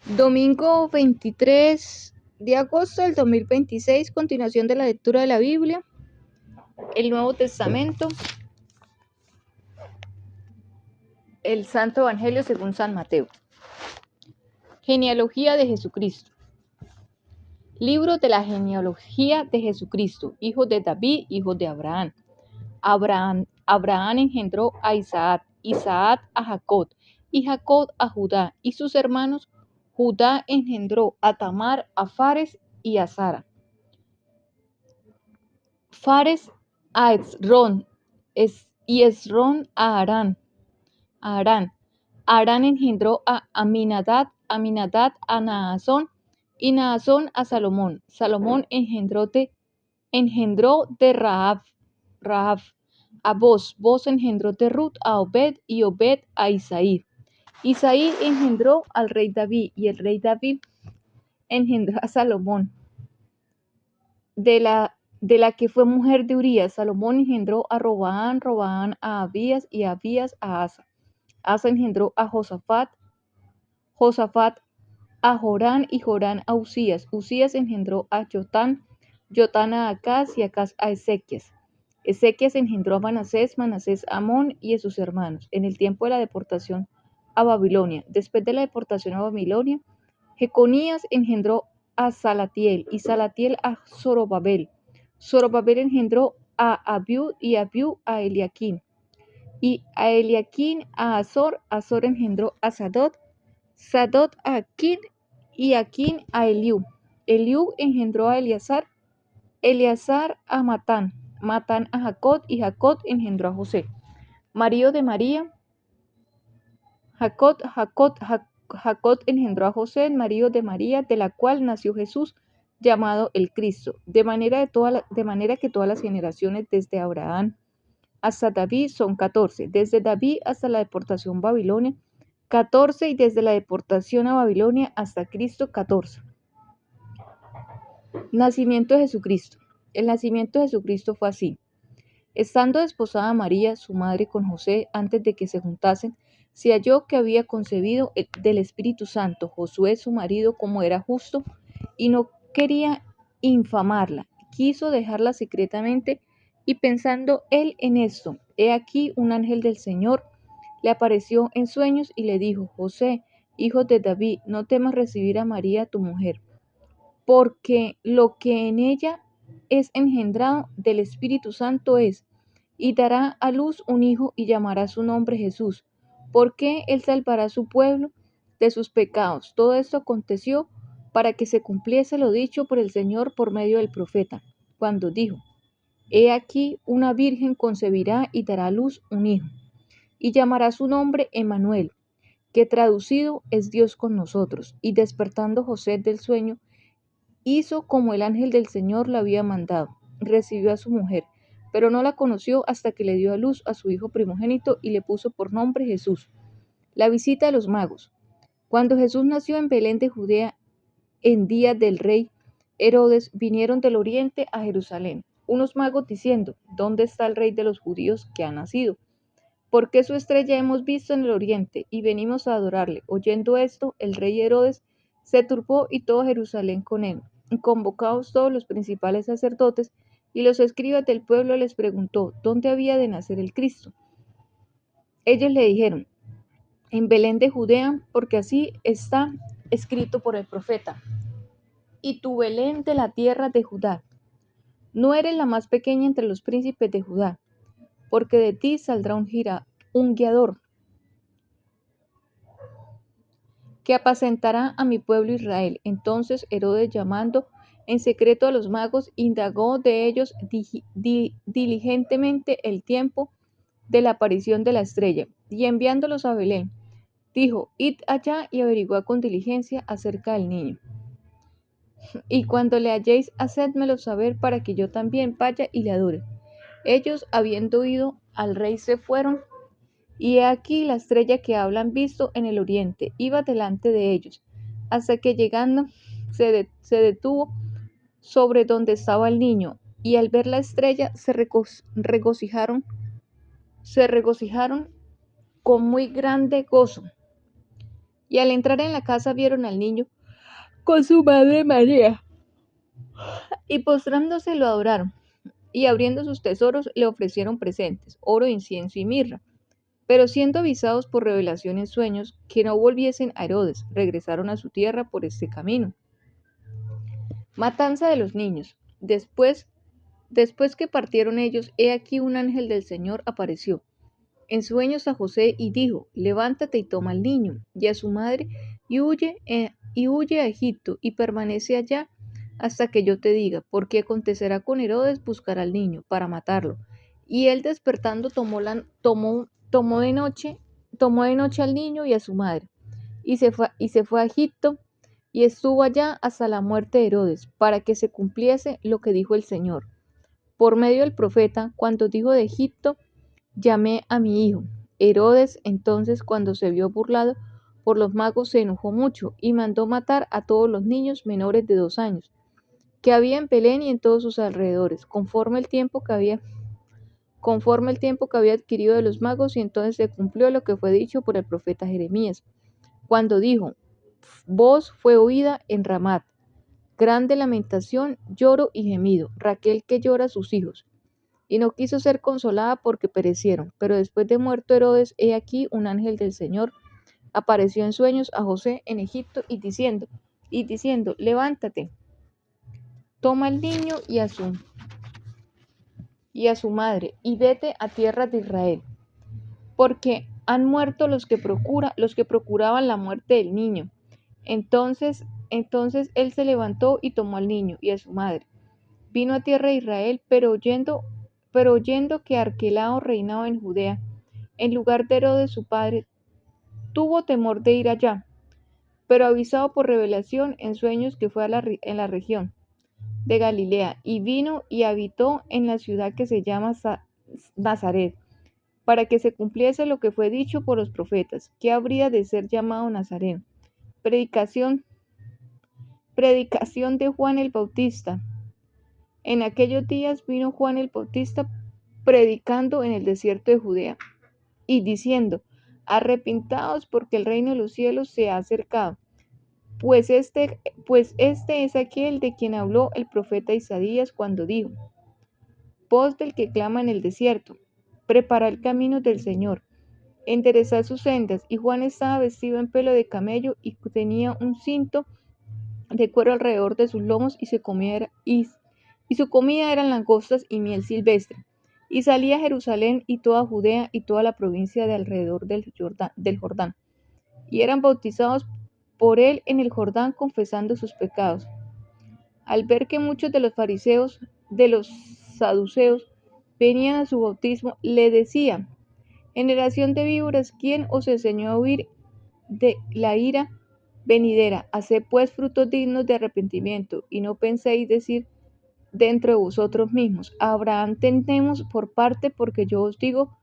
Domingo 23 de agosto del 2026, continuación de la lectura de la Biblia, el Nuevo Testamento, el Santo Evangelio según San Mateo. Genealogía de Jesucristo. Libro de la genealogía de Jesucristo, hijo de David, hijo de Abraham. Abraham engendró a Isaac, Isaac a Jacob, y Jacob a Judá y sus hermanos. Judá engendró a Tamar, a Fares y a Zara. Fares a Esrón, y Esrón a Arán. Arán engendró a Aminadab, Aminadab a Naasón, y Naasón a Salomón. Salomón engendró de Rahab a Boz. Boz engendró de Ruth a Obed, y Obed a Isaí. Isaí engendró al rey David, y el rey David engendró a Salomón, de la que fue mujer de Urías. Salomón engendró a Roboam, Roboam a Abías, y Abías a Asa. Asa engendró a Josafat, Josafat a Jorán, y Jorán a Usías. Usías engendró a Jotán, Jotán a Acaz, y Acaz a Ezequías. Ezequías engendró a Manasés, Manasés a Amón y a sus hermanos, en el tiempo de la deportación a Babilonia. Después de la deportación a Babilonia, Jeconías engendró a Salatiel, y Salatiel a Zorobabel. Zorobabel engendró a Abiud, y Abiud a Eliaquín, y a Eliaquín a Azor. Azor engendró a Sadot, Sadot a Aquín, y Aquín a Eliú. Eliú engendró a Eleazar, Eleazar a Matán, Matán a Jacob, y Jacob engendró a José, marido de María. Jacob engendró a José, el marido de María, de la cual nació Jesús, llamado el Cristo. De manera que todas las generaciones desde Abraham hasta David son 14, desde David hasta la deportación a Babilonia, 14, y desde la deportación a Babilonia hasta Cristo, 14. Nacimiento de Jesucristo. El nacimiento de Jesucristo fue así. Estando desposada María, su madre, con José, antes de que se juntasen, se halló que había concebido del Espíritu Santo. Josué, su marido, como era justo y no quería infamarla, quiso dejarla secretamente, y pensando él en esto, he aquí un ángel del Señor le apareció en sueños y le dijo: José, hijo de David, no temas recibir a María tu mujer, porque lo que en ella es engendrado del Espíritu Santo es, y dará a luz un hijo, y llamará su nombre Jesús, porque él salvará a su pueblo de sus pecados. Todo esto aconteció para que se cumpliese lo dicho por el Señor por medio del profeta, cuando dijo: He aquí una virgen concebirá y dará a luz un hijo, y llamará su nombre Emmanuel, que traducido es Dios con nosotros. Y despertando José del sueño, hizo como el ángel del Señor le había mandado. Recibió a su mujer, pero no la conoció hasta que le dio a luz a su hijo primogénito, y le puso por nombre Jesús. La visita de los magos. Cuando Jesús nació en Belén de Judea, en día del rey Herodes, vinieron del oriente a Jerusalén unos magos diciendo: ¿Dónde está el rey de los judíos que ha nacido? Porque su estrella hemos visto en el oriente, y venimos a adorarle. Oyendo esto, el rey Herodes se turbó, y todo Jerusalén con él. Convocados todos los principales sacerdotes y los escribas del pueblo, les preguntó dónde había de nacer el Cristo. Ellos le dijeron: en Belén de Judea, porque así está escrito por el profeta: Y tú, Belén, de la tierra de Judá, no eres la más pequeña entre los príncipes de Judá, porque de ti saldrá un guiador, que apacentará a mi pueblo Israel. Entonces Herodes, llamando en secreto a los magos, indagó de ellos diligentemente el tiempo de la aparición de la estrella, y enviándolos a Belén, dijo: Id allá y averiguad con diligencia acerca del niño. Y cuando le halléis, hacedmelo saber, para que yo también vaya y le adore. Ellos, habiendo oído al rey, se fueron, y he aquí la estrella que habían visto en el oriente iba delante de ellos, hasta que llegando se detuvo sobre donde estaba el niño, y al ver la estrella se regocijaron con muy grande gozo. Y al entrar en la casa vieron al niño con su madre María, y postrándose lo adoraron, y abriendo sus tesoros le ofrecieron presentes, oro, incienso y mirra. Pero siendo avisados por revelación en sueños que no volviesen a Herodes, regresaron a su tierra por este camino. Matanza de los niños. Después que partieron ellos, he aquí un ángel del Señor apareció en sueños a José y dijo: Levántate y toma al niño y a su madre y huye a Egipto y permanece allá hasta que yo te diga, porque acontecerá con Herodes buscar al niño para matarlo. Y él despertando tomó de noche al niño y a su madre y se fue a Egipto y estuvo allá hasta la muerte de Herodes, para que se cumpliese lo que dijo el Señor por medio del profeta, cuando dijo: de Egipto llamé a mi hijo. Herodes entonces, cuando se vio burlado por los magos, se enojó mucho y mandó matar a todos los niños menores de 2 años que había en Belén y en todos sus alrededores, conforme el tiempo que había adquirido de los magos, y entonces se cumplió lo que fue dicho por el profeta Jeremías, cuando dijo: voz fue oída en Ramat, grande lamentación, lloro y gemido, Raquel que llora a sus hijos, y no quiso ser consolada porque perecieron. Pero después de muerto Herodes, he aquí un ángel del Señor apareció en sueños a José en Egipto y diciendo, levántate, toma al niño y a su madre, y vete a tierra de Israel, porque han muerto los que procuraban la muerte del niño. Entonces él se levantó y tomó al niño y a su madre. Vino a tierra de Israel, pero oyendo que Arquelao reinaba en Judea, en lugar de Herodes su padre, tuvo temor de ir allá, pero avisado por revelación en sueños que fue en la región de Galilea, y vino y habitó en la ciudad que se llama Nazaret, para que se cumpliese lo que fue dicho por los profetas, que habría de ser llamado Nazareno. Predicación, predicación de Juan el Bautista. En aquellos días vino Juan el Bautista predicando en el desierto de Judea y diciendo: arrepintaos, porque el reino de los cielos se ha acercado. Pues este es aquel de quien habló el profeta Isaías cuando dijo: voz del que clama en el desierto, preparad el camino del Señor, enderezad sus sendas. Y Juan estaba vestido en pelo de camello y tenía un cinto de cuero alrededor de sus lomos, y su comida eran langostas y miel silvestre. Y salía a Jerusalén y toda Judea y toda la provincia de alrededor del Jordán, y eran bautizados por él en el Jordán, confesando sus pecados. Al ver que muchos de los fariseos, de los saduceos, venían a su bautismo, le decían: generación de víboras, ¿quién os enseñó a huir de la ira venidera? Haced pues frutos dignos de arrepentimiento, y no penséis decir dentro de vosotros mismos: a Abraham tenemos por parte, porque yo os digo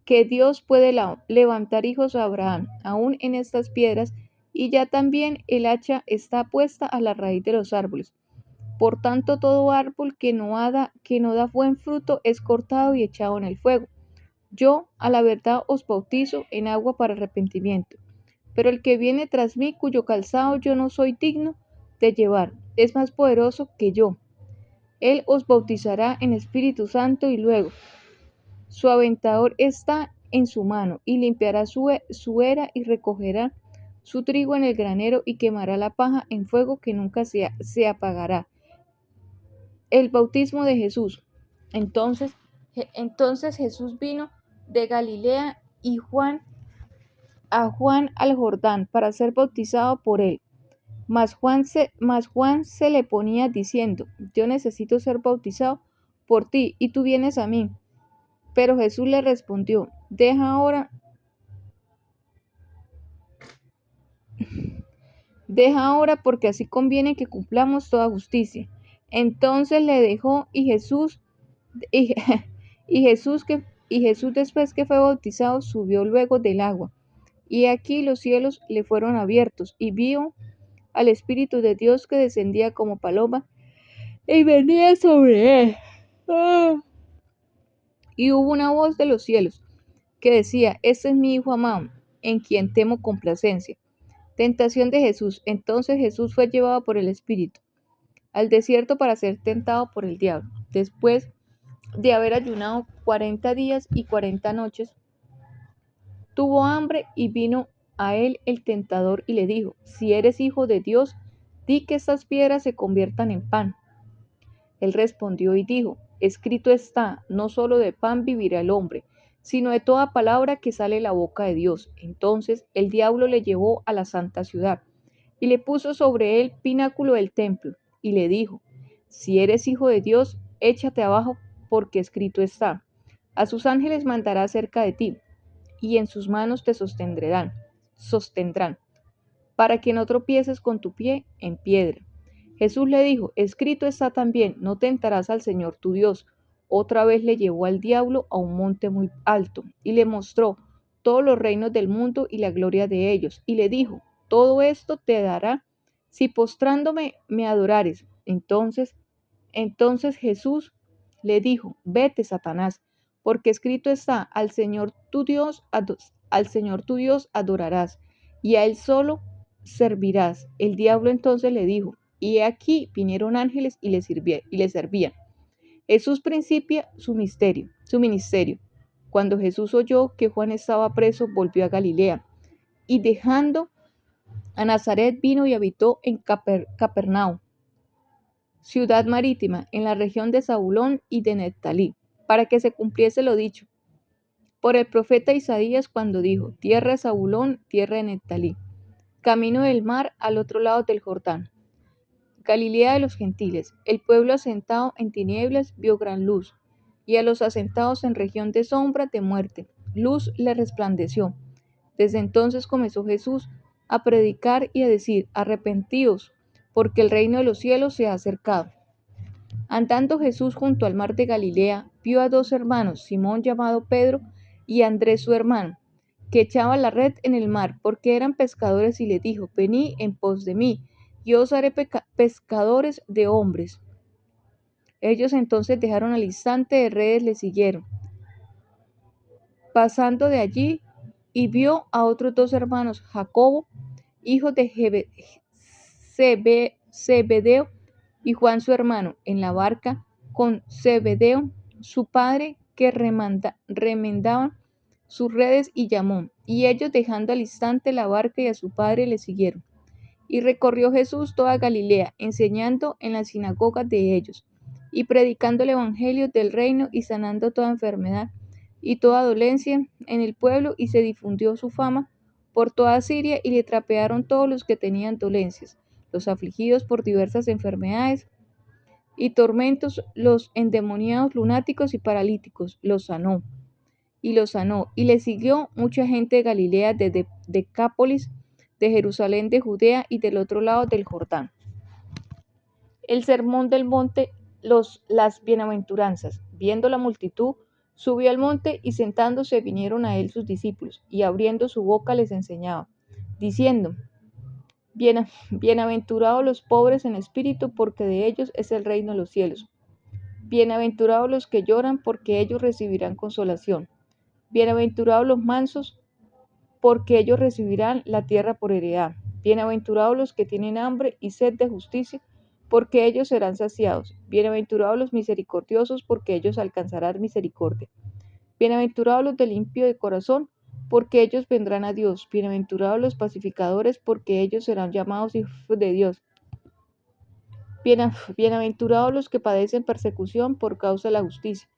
que Dios puede levantar hijos a Abraham, aún en estas piedras, y ya también el hacha está puesta a la raíz de los árboles. Por tanto, todo árbol que no da buen fruto es cortado y echado en el fuego. Yo, a la verdad, os bautizo en agua para arrepentimiento, pero el que viene tras mí, cuyo calzado yo no soy digno de llevar, es más poderoso que yo. Él os bautizará en Espíritu Santo y luego su aventador está en su mano, y limpiará su era y recogerá su trigo en el granero, y quemará la paja en fuego que nunca se apagará. El bautismo de Jesús. Entonces Jesús vino de Galilea a Juan al Jordán para ser bautizado por él. Mas Juan se le ponía diciendo: yo necesito ser bautizado por ti, y tú vienes a mí. Pero Jesús le respondió: deja ahora, porque así conviene que cumplamos toda justicia. Entonces le dejó, y, y Jesús, después que fue bautizado, subió luego del agua. Y aquí los cielos le fueron abiertos, y vio al Espíritu de Dios que descendía como paloma y venía sobre él. Y hubo una voz de los cielos que decía: este es mi Hijo amado, en quien tengo complacencia. Tentación de Jesús. Entonces Jesús fue llevado por el Espíritu al desierto para ser tentado por el diablo. Después de haber ayunado 40 días y 40 noches, tuvo hambre y vino a él el tentador y le dijo: Si eres hijo de Dios, di que estas piedras se conviertan en pan. Él respondió y dijo: Escrito está, no solo de pan vivirá el hombre, sino de toda palabra que sale de la boca de Dios. Entonces el diablo le llevó a la santa ciudad y le puso sobre el pináculo del templo y le dijo: Si eres hijo de Dios, échate abajo, porque escrito está: A sus ángeles mandará cerca de ti, y en sus manos te sostendrán, para que no tropieces con tu pie en piedra. Jesús le dijo: Escrito está también, no tentarás al Señor tu Dios. Otra vez le llevó al diablo a un monte muy alto, y le mostró todos los reinos del mundo y la gloria de ellos, y le dijo: Todo esto te dará si postrándome me adorares. Entonces Jesús le dijo: Vete, Satanás, porque escrito está: al Señor tu Dios adorarás, y a Él solo servirás. El diablo entonces le dijo: Y he aquí vinieron ángeles y le servían. Jesús principia su ministerio. Cuando Jesús oyó que Juan estaba preso, volvió a Galilea, y dejando a Nazaret vino y habitó en Capernaum, ciudad marítima, en la región de Zabulón y de Neftalí, para que se cumpliese lo dicho por el profeta Isaías cuando dijo: Tierra de Zabulón, tierra de Neftalí, camino del mar al otro lado del Jordán, Galilea de los gentiles. El pueblo asentado en tinieblas vio gran luz, y a los asentados en región de sombra de muerte, luz le resplandeció. Desde entonces comenzó Jesús a predicar y a decir: Arrepentíos, porque el reino de los cielos se ha acercado. Andando Jesús junto al mar de Galilea, vio a dos hermanos, Simón llamado Pedro y Andrés su hermano, que echaban la red en el mar, porque eran pescadores, y le dijo: Venid en pos de mí, y os haré pescadores de hombres. Ellos entonces dejaron al instante de redes, le siguieron. Pasando de allí, y vio a otros dos hermanos, Jacobo, hijo de Zebedeo, y Juan su hermano, en la barca con Zebedeo su padre, que remendaban sus redes, y llamó. Y ellos, dejando al instante la barca y a su padre, le siguieron. Y recorrió Jesús toda Galilea, enseñando en las sinagogas de ellos, y predicando el evangelio del reino, y sanando toda enfermedad y toda dolencia en el pueblo, y se difundió su fama por toda Siria, y le trapearon todos los que tenían dolencias, los afligidos por diversas enfermedades y tormentos, los endemoniados, lunáticos y paralíticos, los sanó, y le siguió mucha gente de Galilea, de Decápolis, de Jerusalén, de Judea y del otro lado del Jordán. El sermón del monte, las bienaventuranzas. Viendo la multitud, subió al monte, y sentándose vinieron a él sus discípulos, y abriendo su boca les enseñaba, diciendo: Bienaventurados los pobres en espíritu, porque de ellos es el reino de los cielos. Bienaventurados los que lloran, porque ellos recibirán consolación. Bienaventurados los mansos, porque ellos recibirán la tierra por heredad. Bienaventurados los que tienen hambre y sed de justicia, porque ellos serán saciados. Bienaventurados los misericordiosos, porque ellos alcanzarán misericordia. Bienaventurados los de limpio de corazón, porque ellos vendrán a Dios. Bienaventurados los pacificadores, porque ellos serán llamados hijos de Dios. Bienaventurados los que padecen persecución por causa de la justicia,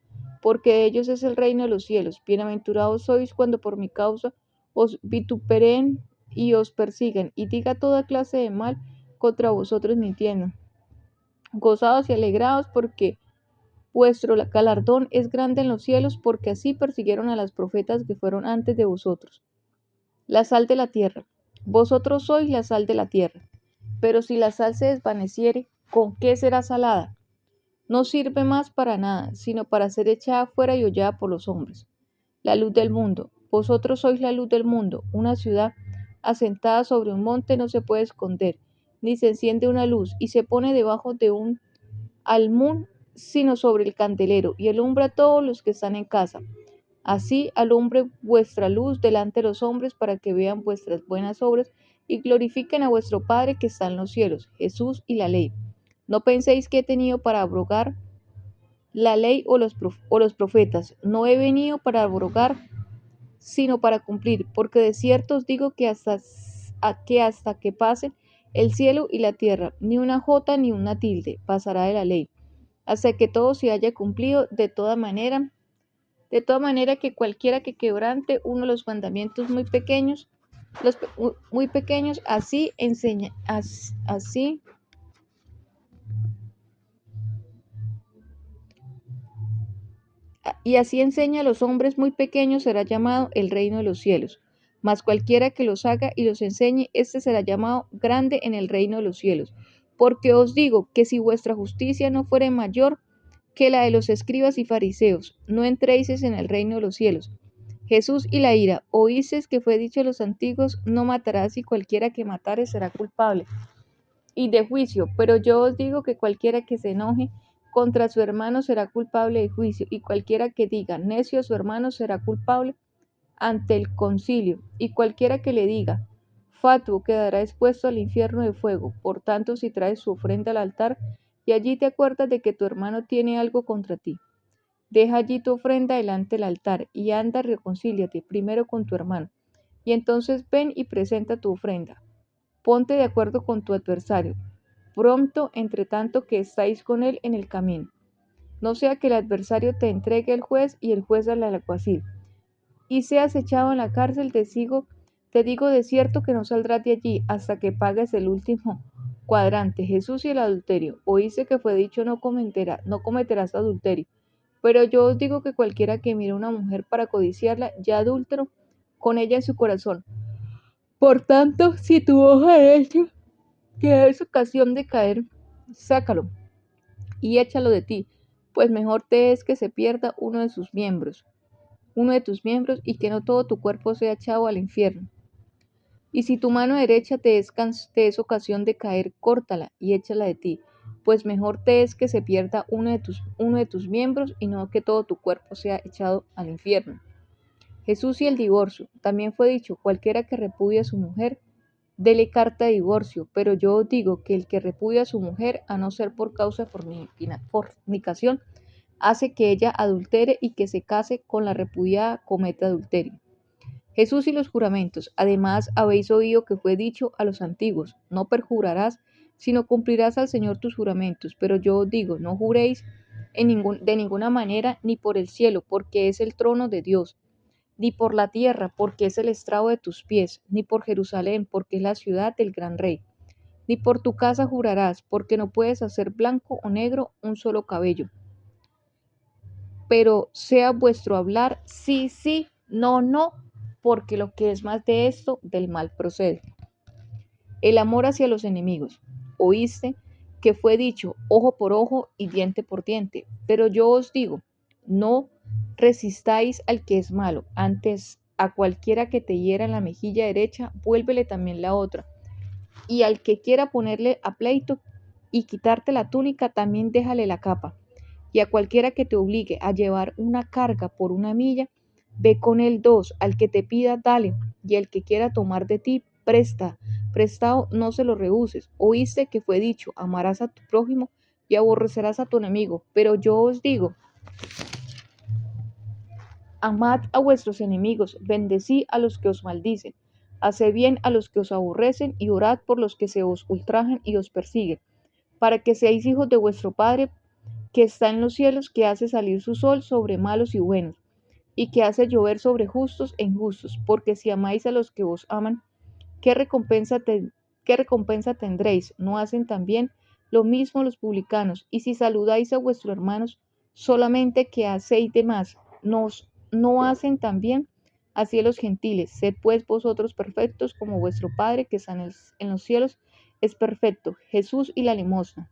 porque de ellos es el reino de los cielos. Bienaventurados sois cuando por mi causa os vituperen y os persigan, y diga toda clase de mal contra vosotros mintiendo. Gozaos y alegraos, porque vuestro galardón es grande en los cielos, porque así persiguieron a los profetas que fueron antes de vosotros. La sal de la tierra. Vosotros sois la sal de la tierra. Pero si la sal se desvaneciere, ¿con qué será salada? No sirve más para nada, sino para ser echada fuera y hollada por los hombres. La luz del mundo. Vosotros sois la luz del mundo. Una ciudad asentada sobre un monte no se puede esconder, ni se enciende una luz y se pone debajo de un almud, sino sobre el candelero, y alumbra a todos los que están en casa. Así alumbre vuestra luz delante de los hombres, para que vean vuestras buenas obras y glorifiquen a vuestro Padre que está en los cielos. Jesús y la ley. No penséis que he venido para abrogar la ley o los profetas. No he venido para abrogar, sino para cumplir, porque de cierto os digo que hasta que pasen el cielo y la tierra, ni una jota ni una tilde pasará de la ley, hasta que todo se haya cumplido. De toda manera que cualquiera que quebrante uno de los mandamientos muy pequeños, así enseña a los hombres muy pequeños, será llamado el reino de los cielos. Mas cualquiera que los haga y los enseñe, éste será llamado grande en el reino de los cielos. Porque os digo que si vuestra justicia no fuere mayor que la de los escribas y fariseos, no entréis en el reino de los cielos. Jesús y la ira. Oísteis que fue dicho a los antiguos: no matarás, y cualquiera que matare será culpable y de juicio. Pero yo os digo que cualquiera que se enoje contra su hermano será culpable de juicio, y cualquiera que diga necio a su hermano será culpable ante el concilio, y cualquiera que le diga fatuo quedará expuesto al infierno de fuego. Por tanto, si traes su ofrenda al altar y allí te acuerdas de que tu hermano tiene algo contra ti, deja allí tu ofrenda delante del altar y anda, reconcíliate primero con tu hermano, y entonces ven y presenta tu ofrenda. Ponte de acuerdo con tu adversario pronto, entre tanto que estáis con él en el camino. No sea que el adversario te entregue al juez y el juez al alguacil, y seas echado en la cárcel. Te digo de cierto que no saldrás de allí hasta que pagues el último cuadrante. Jesús y el adulterio. Oíste que fue dicho: no cometerás adulterio. Pero yo os digo que cualquiera que mire a una mujer para codiciarla, ya adúltero con ella en su corazón. Por tanto, si tu ojo derecho te es ocasión de caer, sácalo y échalo de ti, pues mejor te es que se pierda uno de tus miembros, y que no todo tu cuerpo sea echado al infierno. Y si tu mano derecha te es ocasión de caer, córtala y échala de ti, pues mejor te es que se pierda uno de tus miembros, y no que todo tu cuerpo sea echado al infierno. Jesús y el divorcio. También fue dicho: cualquiera que repudie a su mujer, dele carta de divorcio. Pero yo os digo que el que repudia a su mujer, a no ser por causa de fornicación, hace que ella adultere, y que se case con la repudiada comete adulterio. Jesús y los juramentos. Además habéis oído que fue dicho a los antiguos: no perjurarás, sino cumplirás al Señor tus juramentos. Pero yo os digo: no juréis de ninguna manera, ni por el cielo, porque es el trono de Dios, ni por la tierra, porque es el estrado de tus pies, ni por Jerusalén, porque es la ciudad del gran rey. Ni por tu casa jurarás, porque no puedes hacer blanco o negro un solo cabello. Pero sea vuestro hablar sí, sí, no, no, porque lo que es más de esto, del mal procede. El amor hacia los enemigos. Oíste que fue dicho: ojo por ojo y diente por diente. Pero yo os digo: no resistáis al que es malo, antes a cualquiera que te hiera en la mejilla derecha, vuélvele también la otra. Y al que quiera ponerle a pleito y quitarte la túnica, también déjale la capa. Y a cualquiera que te obligue a llevar una carga por una milla, ve con él dos. Al que te pida, dale, y el que quiera tomar de ti, prestado, no se lo rehuses. Oíste que fue dicho: amarás a tu prójimo y aborrecerás a tu enemigo. Pero yo os digo: amad a vuestros enemigos, bendecid a los que os maldicen, haced bien a los que os aborrecen, y orad por los que se os ultrajan y os persiguen, para que seáis hijos de vuestro Padre que está en los cielos, que hace salir su sol sobre malos y buenos, y que hace llover sobre justos e injustos. Porque si amáis a los que os aman, ¿qué recompensa tendréis? ¿No hacen también lo mismo los publicanos? Y si saludáis a vuestros hermanos, solamente que hacéis de más, ¿no hacen también así los gentiles? Sed pues vosotros perfectos, como vuestro Padre que está en los cielos es perfecto. Jesús y la limosna.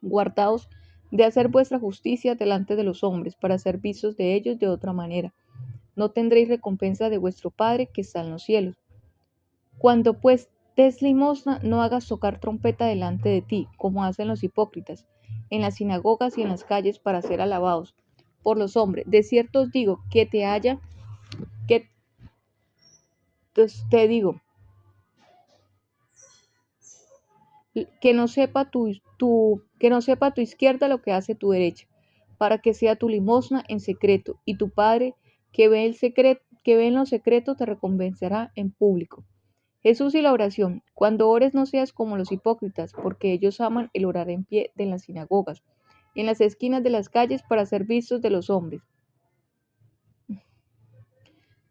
Guardaos de hacer vuestra justicia delante de los hombres, para ser vistos de ellos de otra manera. No tendréis recompensa de vuestro Padre que está en los cielos. Cuando pues des limosna, no hagas tocar trompeta delante de ti, como hacen los hipócritas, en las sinagogas y en las calles, para ser alabados por los hombres. De cierto os digo que te digo que no sepa tu izquierda lo que hace tu derecha, para que sea tu limosna en secreto, y tu Padre que ve en lo secreto te recompensará en público. Jesús y la oración. Cuando ores no seas como los hipócritas, porque ellos aman el orar en pie de las sinagogas y en las esquinas de las calles para ser vistos de los hombres.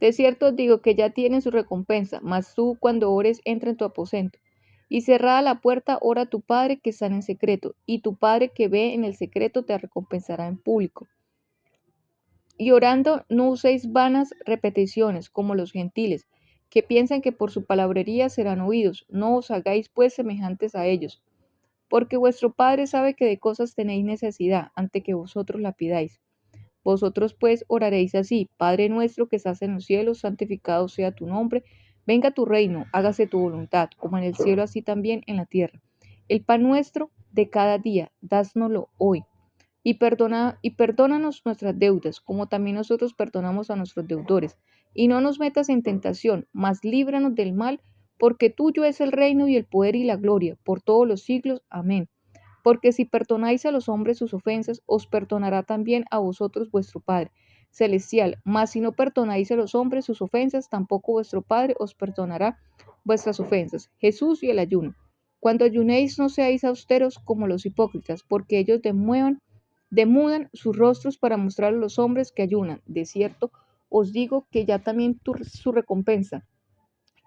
De cierto os digo que ya tienen su recompensa, mas tú cuando ores entra en tu aposento. Y cerrada la puerta, ora a tu Padre que está en secreto, y tu Padre que ve en el secreto te recompensará en público. Y orando no uséis vanas repeticiones como los gentiles, que piensan que por su palabrería serán oídos. No os hagáis pues semejantes a ellos, porque vuestro Padre sabe que de cosas tenéis necesidad, ante que vosotros la pidáis. Vosotros pues oraréis así: Padre nuestro que estás en los cielos, santificado sea tu nombre, venga tu reino, hágase tu voluntad, como en el cielo así también en la tierra. El pan nuestro de cada día, dásnoslo hoy. Y perdónanos nuestras deudas, como también nosotros perdonamos a nuestros deudores. Y no nos metas en tentación, mas líbranos del mal, porque tuyo es el reino y el poder y la gloria, por todos los siglos. Amén. Porque si perdonáis a los hombres sus ofensas, os perdonará también a vosotros vuestro Padre celestial. Mas si no perdonáis a los hombres sus ofensas, tampoco vuestro Padre os perdonará vuestras ofensas. Jesús y el ayuno. Cuando ayunéis no seáis austeros como los hipócritas, porque ellos demudan sus rostros para mostrar a los hombres que ayunan. De cierto, os digo que ya también su recompensa,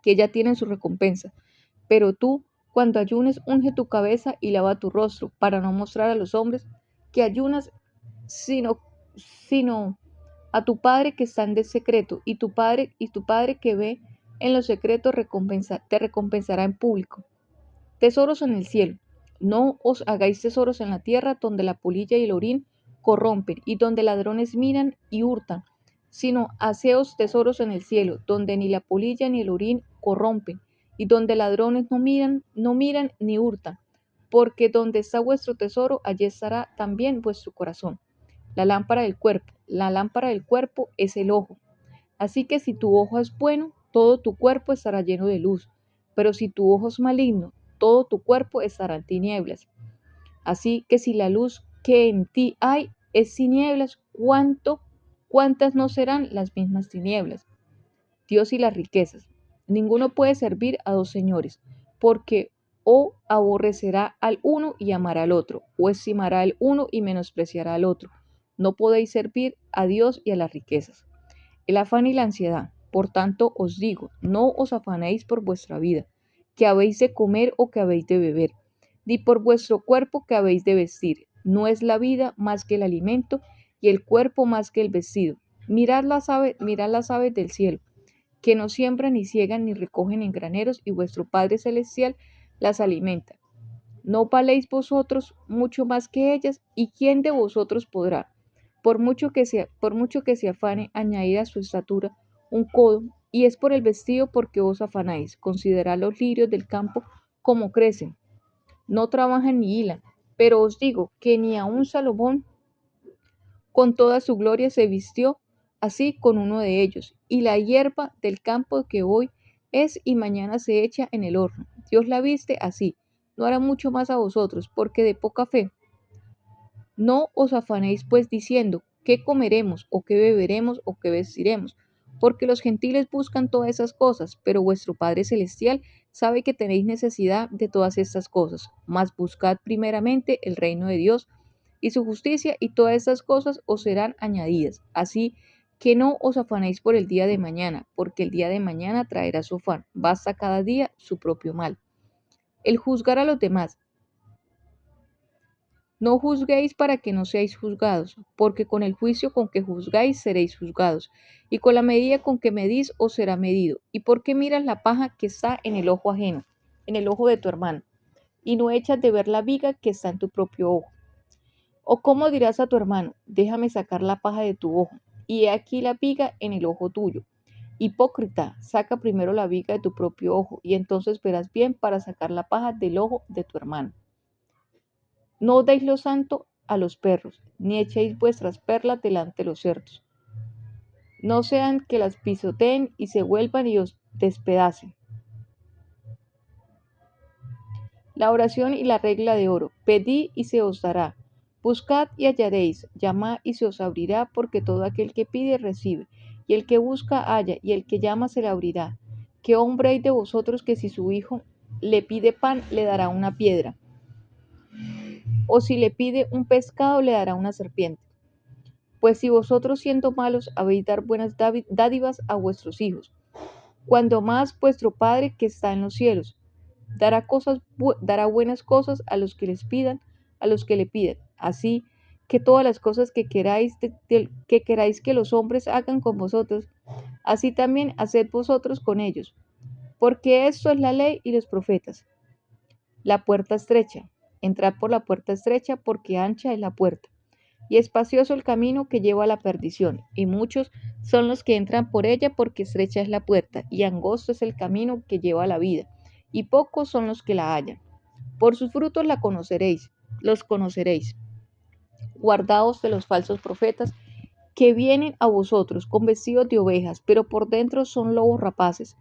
que ya tienen su recompensa. Pero tú, cuando ayunes, unge tu cabeza y lava tu rostro, para no mostrar a los hombres que ayunas, sino, sino a tu Padre que está en el secreto, y tu Padre que ve en lo secreto te recompensará en público. Tesoros en el cielo. No os hagáis tesoros en la tierra, donde la polilla y el orín corrompen, y donde ladrones miran y hurtan, sino haceos tesoros en el cielo, donde ni la polilla ni el orín corrompen, y donde ladrones no miran ni hurtan, porque donde está vuestro tesoro, allí estará también vuestro corazón. La lámpara del cuerpo es el ojo. Así que si tu ojo es bueno, todo tu cuerpo estará lleno de luz, pero si tu ojo es maligno, todo tu cuerpo estará en tinieblas. Así que si la luz que en ti hay es tinieblas, ¿cuántas no serán las mismas tinieblas? Dios y las riquezas. Ninguno puede servir a dos señores, porque o aborrecerá al uno y amará al otro, o estimará al uno y menospreciará al otro. No podéis servir a Dios y a las riquezas. El afán y la ansiedad. Por tanto os digo, no os afanéis por vuestra vida, que habéis de comer o que habéis de beber, ni por vuestro cuerpo que habéis de vestir. No es la vida más que el alimento, y el cuerpo más que el vestido. Mirad las aves del cielo, que no siembran ni ciegan ni recogen en graneros, y vuestro Padre Celestial las alimenta. ¿No valéis vosotros mucho más que ellas? ¿Y quién de vosotros podrá, por mucho que se afane, añadir a su estatura un codo? Y es por el vestido porque os afanáis. Considerad los lirios del campo como crecen, no trabajan ni hilan. Pero os digo que ni aun Salomón con toda su gloria se vistió así con uno de ellos. Y la hierba del campo que hoy es y mañana se echa en el horno, Dios la viste así. No hará mucho más a vosotros, porque de poca fe. No os afanéis pues diciendo, ¿qué comeremos, o qué beberemos, o qué vestiremos? Porque los gentiles buscan todas esas cosas, pero vuestro Padre Celestial sabe que tenéis necesidad de todas estas cosas. Mas buscad primeramente el reino de Dios y su justicia, y todas estas cosas os serán añadidas. Así que no os afanéis por el día de mañana, porque el día de mañana traerá su afán. Basta cada día su propio mal. El juzgar a los demás. No juzguéis para que no seáis juzgados, porque con el juicio con que juzgáis seréis juzgados, y con la medida con que medís os será medido. ¿Y por qué miras la paja que está en el ojo ajeno, en el ojo de tu hermano, y no echas de ver la viga que está en tu propio ojo? ¿O cómo dirás a tu hermano, déjame sacar la paja de tu ojo, y he aquí la viga en el ojo tuyo? Hipócrita, saca primero la viga de tu propio ojo, y entonces verás bien para sacar la paja del ojo de tu hermano. No deis lo santo a los perros, ni echéis vuestras perlas delante de los cerdos, no sean que las pisoteen y se vuelvan y os despedacen. La oración y la regla de oro. Pedid y se os dará. Buscad y hallaréis. Llamad y se os abrirá, porque todo aquel que pide recibe. Y el que busca halla, y el que llama se le abrirá. ¿Qué hombre hay de vosotros que si su hijo le pide pan, le dará una piedra? ¿O si le pide un pescado, le dará una serpiente? Pues si vosotros siendo malos habéis dar buenas dádivas a vuestros hijos, cuando más vuestro Padre que está en los cielos dará buenas cosas a los que les pidan, a los que le pidan. Así que todas las cosas que queráis que los hombres hagan con vosotros, así también haced vosotros con ellos, porque esto es la ley y los profetas. La puerta estrecha. Entrad por la puerta estrecha, porque ancha es la puerta y espacioso el camino que lleva a la perdición, y muchos son los que entran por ella, porque estrecha es la puerta, y angosto es el camino que lleva a la vida, y pocos son los que la hallan. Por sus frutos la conoceréis, los conoceréis. Guardaos de los falsos profetas, que vienen a vosotros con vestidos de ovejas, pero por dentro son lobos rapaces.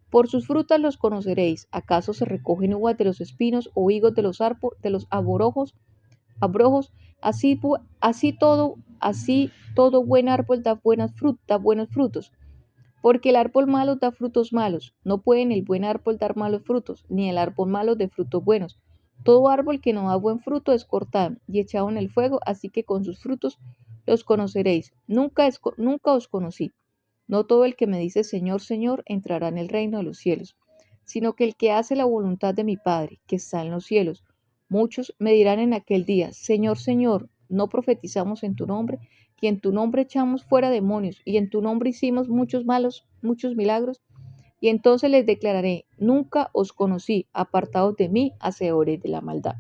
Por sus frutas los conoceréis. ¿Acaso se recogen uvas de los espinos o higos de los abrojos? Así todo buen árbol da buenos frutos, porque el árbol malo da frutos malos. No puede el buen árbol dar malos frutos, ni el árbol malo de frutos buenos. Todo árbol que no da buen fruto es cortado y echado en el fuego, así que con sus frutos los conoceréis. Nunca os conocí. No todo el que me dice Señor, Señor, entrará en el reino de los cielos, sino que el que hace la voluntad de mi Padre, que está en los cielos. Muchos me dirán en aquel día, Señor, Señor, ¿no profetizamos en tu nombre? Y en tu nombre echamos fuera demonios, y en tu nombre hicimos muchos milagros. Y entonces les declararé, nunca os conocí, apartados de mí, hacedores de la maldad.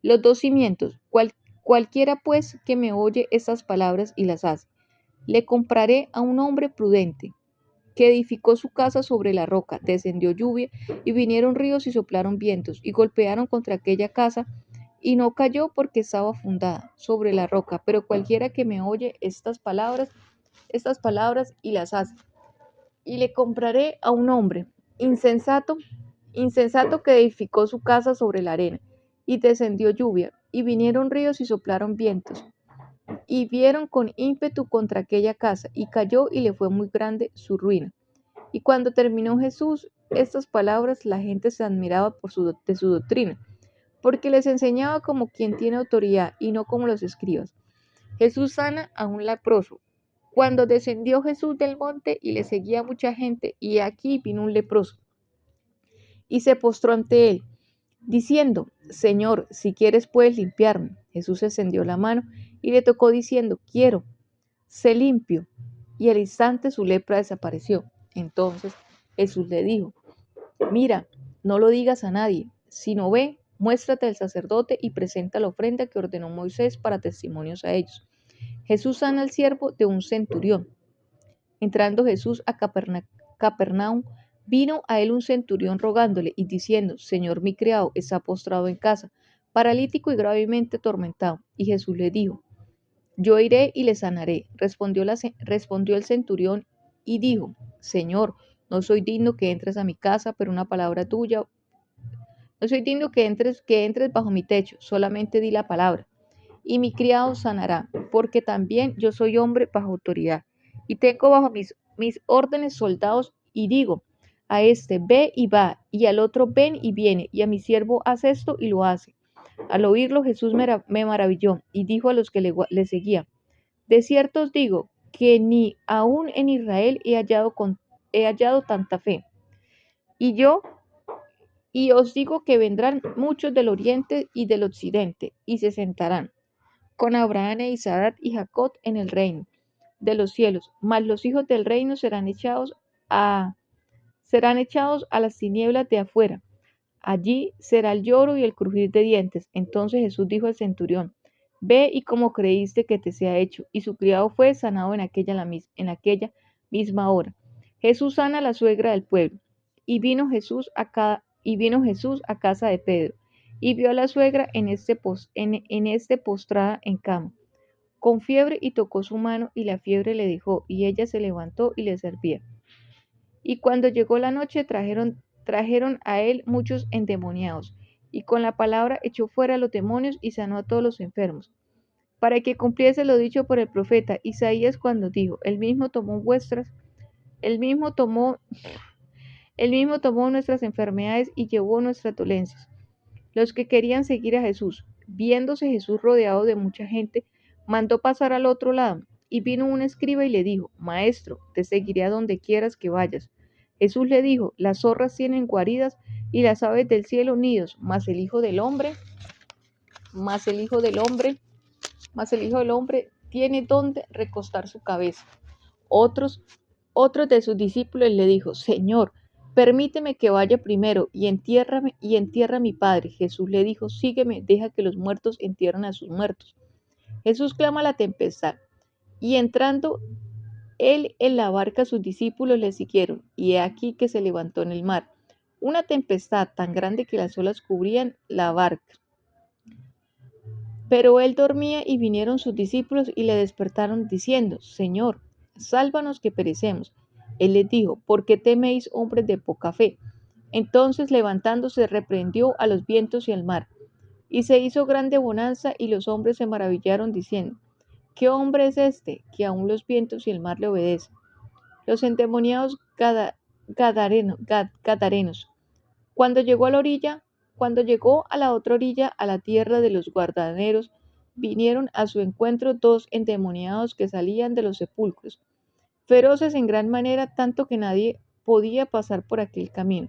Los dos cimientos. Cualquiera pues que me oye estas palabras y las hace, le compararé a un hombre prudente que edificó su casa sobre la roca. Descendió lluvia y vinieron ríos y soplaron vientos y golpearon contra aquella casa y no cayó porque estaba fundada sobre la roca. Pero cualquiera que me oye estas palabras y las hace, y le compraré a un hombre insensato que edificó su casa sobre la arena, y descendió lluvia, y vinieron ríos y soplaron vientos, y vieron con ímpetu contra aquella casa, y cayó y le fue muy grande su ruina. Y cuando terminó Jesús estas palabras, la gente se admiraba de su doctrina, porque les enseñaba como quien tiene autoridad y no como los escribas. Jesús sana a un leproso. Cuando descendió Jesús del monte y le seguía mucha gente, y aquí vino un leproso, y se postró ante él, diciendo, Señor, si quieres puedes limpiarme. Jesús extendió la mano y le tocó diciendo, quiero, sé limpio. Y al instante su lepra desapareció. Entonces Jesús le dijo, mira, no lo digas a nadie, sino ve, muéstrate al sacerdote y presenta la ofrenda que ordenó Moisés para testimonios a ellos. Jesús sana al siervo de un centurión. Entrando Jesús a Capernaum, vino a él un centurión rogándole y diciendo, Señor, mi criado está postrado en casa, paralítico y gravemente atormentado. Y Jesús le dijo, yo iré y le sanaré. Respondió el centurión y dijo, Señor, no soy digno que entres a mi casa, pero una palabra tuya, no soy digno que entres bajo mi techo, solamente di la palabra y mi criado sanará, porque también yo soy hombre bajo autoridad, y tengo bajo mis órdenes soldados, y digo, a este ve y va, y al otro ven y viene, y a mi siervo haz esto y lo hace. Al oírlo Jesús me maravilló, y dijo a los que le seguían, de cierto os digo, que ni aun en Israel he hallado tanta fe. Y os digo que vendrán muchos del oriente y del occidente, y se sentarán con Abraham e Isaac y Jacob en el reino de los cielos, mas los hijos del reino serán echados a las tinieblas de afuera. Allí será el lloro y el crujir de dientes. Entonces Jesús dijo al centurión, ve y como creíste que te sea hecho. Y su criado fue sanado en aquella misma hora. Jesús sana a la suegra del pueblo. Y vino Jesús a casa de Pedro, y vio a la suegra en este postrada en cama, con fiebre, y tocó su mano, y la fiebre le dejó, y ella se levantó y le servía. Y cuando llegó la noche, trajeron a él muchos endemoniados, y con la palabra echó fuera a los demonios y sanó a todos los enfermos, para que cumpliese lo dicho por el profeta Isaías cuando dijo, él mismo tomó nuestras enfermedades y llevó nuestras dolencias. Los que querían seguir a Jesús, viéndose Jesús rodeado de mucha gente, mandó pasar al otro lado, y vino un escriba y le dijo, Maestro, te seguiré a donde quieras que vayas. Jesús le dijo, las zorras tienen guaridas y las aves del cielo nidos, mas el Hijo del Hombre, mas el Hijo del Hombre tiene donde recostar su cabeza. Otros, otros de sus discípulos le dijo, Señor, permíteme que vaya primero y entierra a mi padre. Jesús le dijo, sígueme, deja que los muertos entierren a sus muertos. Jesús clama a la tempestad, y entrando él en la barca, sus discípulos le siguieron, y he aquí que se levantó en el mar una tempestad tan grande que las olas cubrían la barca. Pero él dormía, y vinieron sus discípulos y le despertaron diciendo, Señor, sálvanos que perecemos. Él les dijo, ¿por qué teméis, hombres de poca fe? Entonces levantándose reprendió a los vientos y al mar, y se hizo grande bonanza, y los hombres se maravillaron diciendo, ¿qué hombre es este, que aun los vientos y el mar le obedecen? Los endemoniados gadarenos. Cuando llegó a la orilla, Cuando llegó a la otra orilla, a la tierra de los guardaneros, vinieron a su encuentro dos endemoniados que salían de los sepulcros, feroces en gran manera, tanto que nadie podía pasar por aquel camino.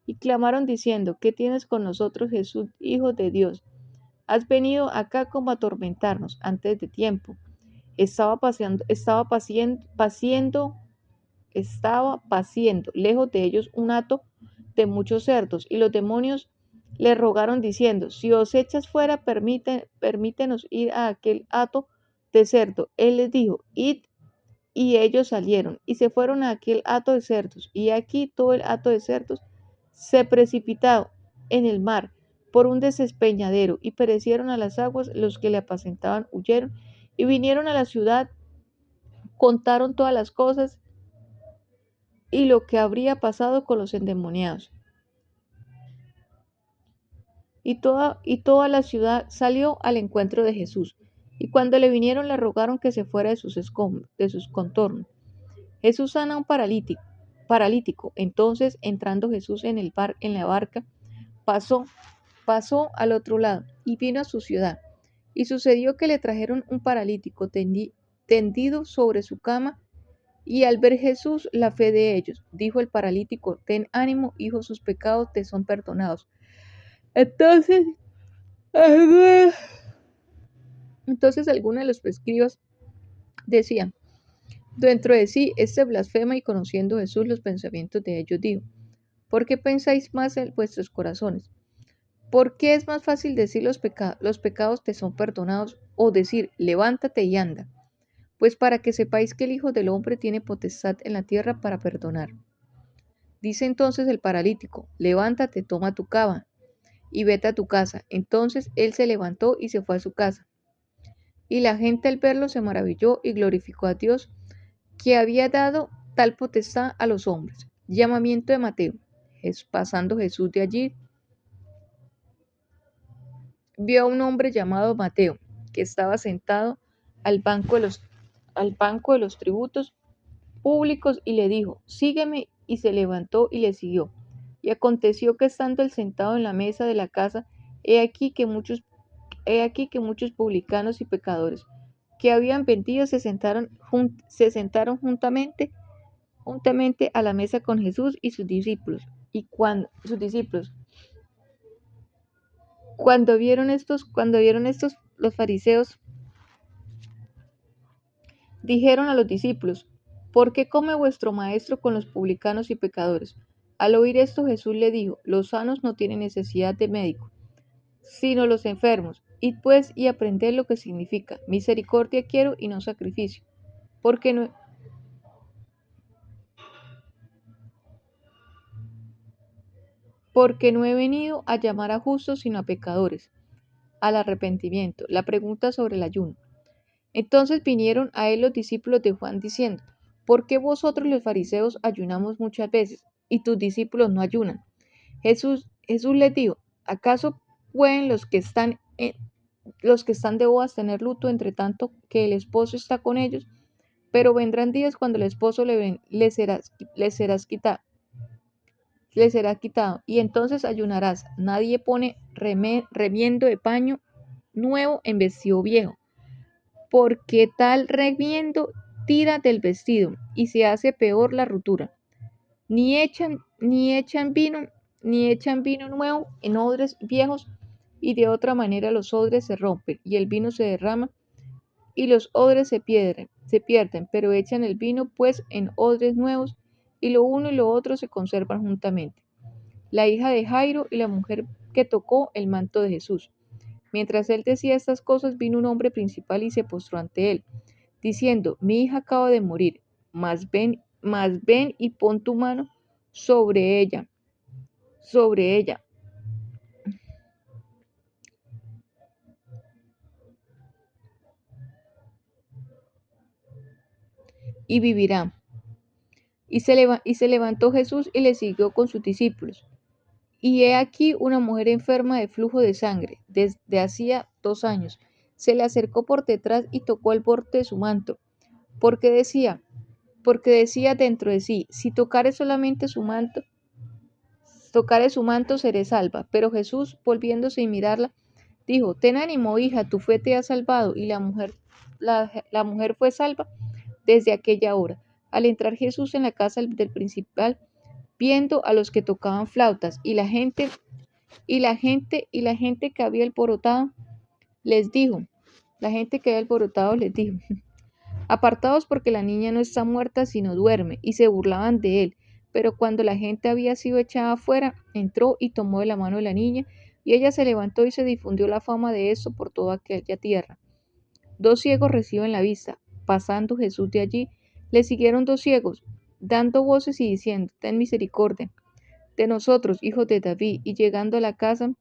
Y clamaron diciendo, ¿qué tienes con nosotros, Jesús, Hijo de Dios? Has venido acá como a atormentarnos antes de tiempo. Estaba paciendo lejos de ellos un hato de muchos cerdos, y los demonios le rogaron diciendo, si os echas fuera, permítenos ir a aquel hato de cerdo. Él les dijo, id, y ellos salieron, y se fueron a aquel hato de cerdos, y aquí todo el hato de cerdos se precipitó en el mar por un despeñadero, y perecieron a las aguas. Los que le apacentaban huyeron, y vinieron a la ciudad, contaron todas las cosas y lo que habría pasado con los endemoniados. Y toda la ciudad salió al encuentro de Jesús. Y cuando le vinieron, le rogaron que se fuera de sus contornos. Jesús sana a un paralítico. Entonces, entrando Jesús en la barca, pasó al otro lado y vino a su ciudad. Y sucedió que le trajeron un paralítico tendido sobre su cama. Y al ver Jesús la fe de ellos, dijo el paralítico, ten ánimo, hijo, sus pecados te son perdonados. Entonces, algunos de los escribas decían dentro de sí, este blasfema, y conociendo Jesús los pensamientos de ellos, dijo, ¿por qué pensáis más en vuestros corazones? ¿Por qué es más fácil decir los pecados te son perdonados, o decir, levántate y anda? Pues para que sepáis que el Hijo del Hombre tiene potestad en la tierra para perdonar. Dice entonces el paralítico, levántate, toma tu cama y vete a tu casa. Entonces él se levantó y se fue a su casa. Y la gente al verlo se maravilló y glorificó a Dios, que había dado tal potestad a los hombres. Llamamiento de Mateo. Pasando Jesús de allí, vio a un hombre llamado Mateo, que estaba sentado al banco de los tributos públicos, y le dijo, sígueme, y se levantó y le siguió. Y aconteció que estando él sentado en la mesa de la casa, he aquí que muchos publicanos y pecadores que habían vendido se sentaron juntamente a la mesa con Jesús y sus discípulos. Y cuando vieron estos, los fariseos dijeron a los discípulos, ¿por qué come vuestro maestro con los publicanos y pecadores? Al oír esto, Jesús le dijo, los sanos no tienen necesidad de médico, sino los enfermos. Id pues y aprended lo que significa, misericordia quiero y no sacrificio, porque no he venido a llamar a justos, sino a pecadores, al arrepentimiento. La pregunta sobre el ayuno. Entonces vinieron a él los discípulos de Juan diciendo, ¿por qué vosotros los fariseos ayunamos muchas veces y tus discípulos no ayunan? Jesús les dijo, ¿Acaso pueden los que están de bodas tener luto entre tanto que el esposo está con ellos? Pero vendrán días cuando el esposo le será quitado, y entonces ayunarás. Nadie pone remiendo de paño nuevo en vestido viejo, porque tal remiendo tira del vestido y se hace peor la rotura. Ni echan vino nuevo en odres viejos, y de otra manera los odres se rompen y el vino se derrama y los odres se pierden, pero echan el vino pues en odres nuevos, y lo uno y lo otro se conservan juntamente. La hija de Jairo y la mujer que tocó el manto de Jesús. Mientras él decía estas cosas, vino un hombre principal y se postró ante él, diciendo: Mi hija acaba de morir, mas ven y pon tu mano sobre ella, y vivirá. Y se levantó Jesús y le siguió con sus discípulos. Y he aquí una mujer enferma de flujo de sangre, desde hacía 2 años. Se le acercó por detrás y tocó el borde de su manto, porque decía dentro de sí: si tocare su manto, seré salva. Pero Jesús, volviéndose y mirarla, dijo: Ten ánimo, hija, tu fe te ha salvado. Y la mujer fue salva desde aquella hora. Al entrar Jesús en la casa del principal, viendo a los que tocaban flautas y la gente que había alborotado, les dijo: Apartaos, porque la niña no está muerta, sino duerme. Y se burlaban de él. Pero cuando la gente había sido echada afuera, entró y tomó de la mano de la niña, y ella se levantó, y se difundió la fama de esto por toda aquella tierra. 2 ciegos reciben la vista. Pasando Jesús de allí, le siguieron 2 ciegos, dando voces y diciendo: Ten misericordia de nosotros, hijos de David. Y llegando a la casa,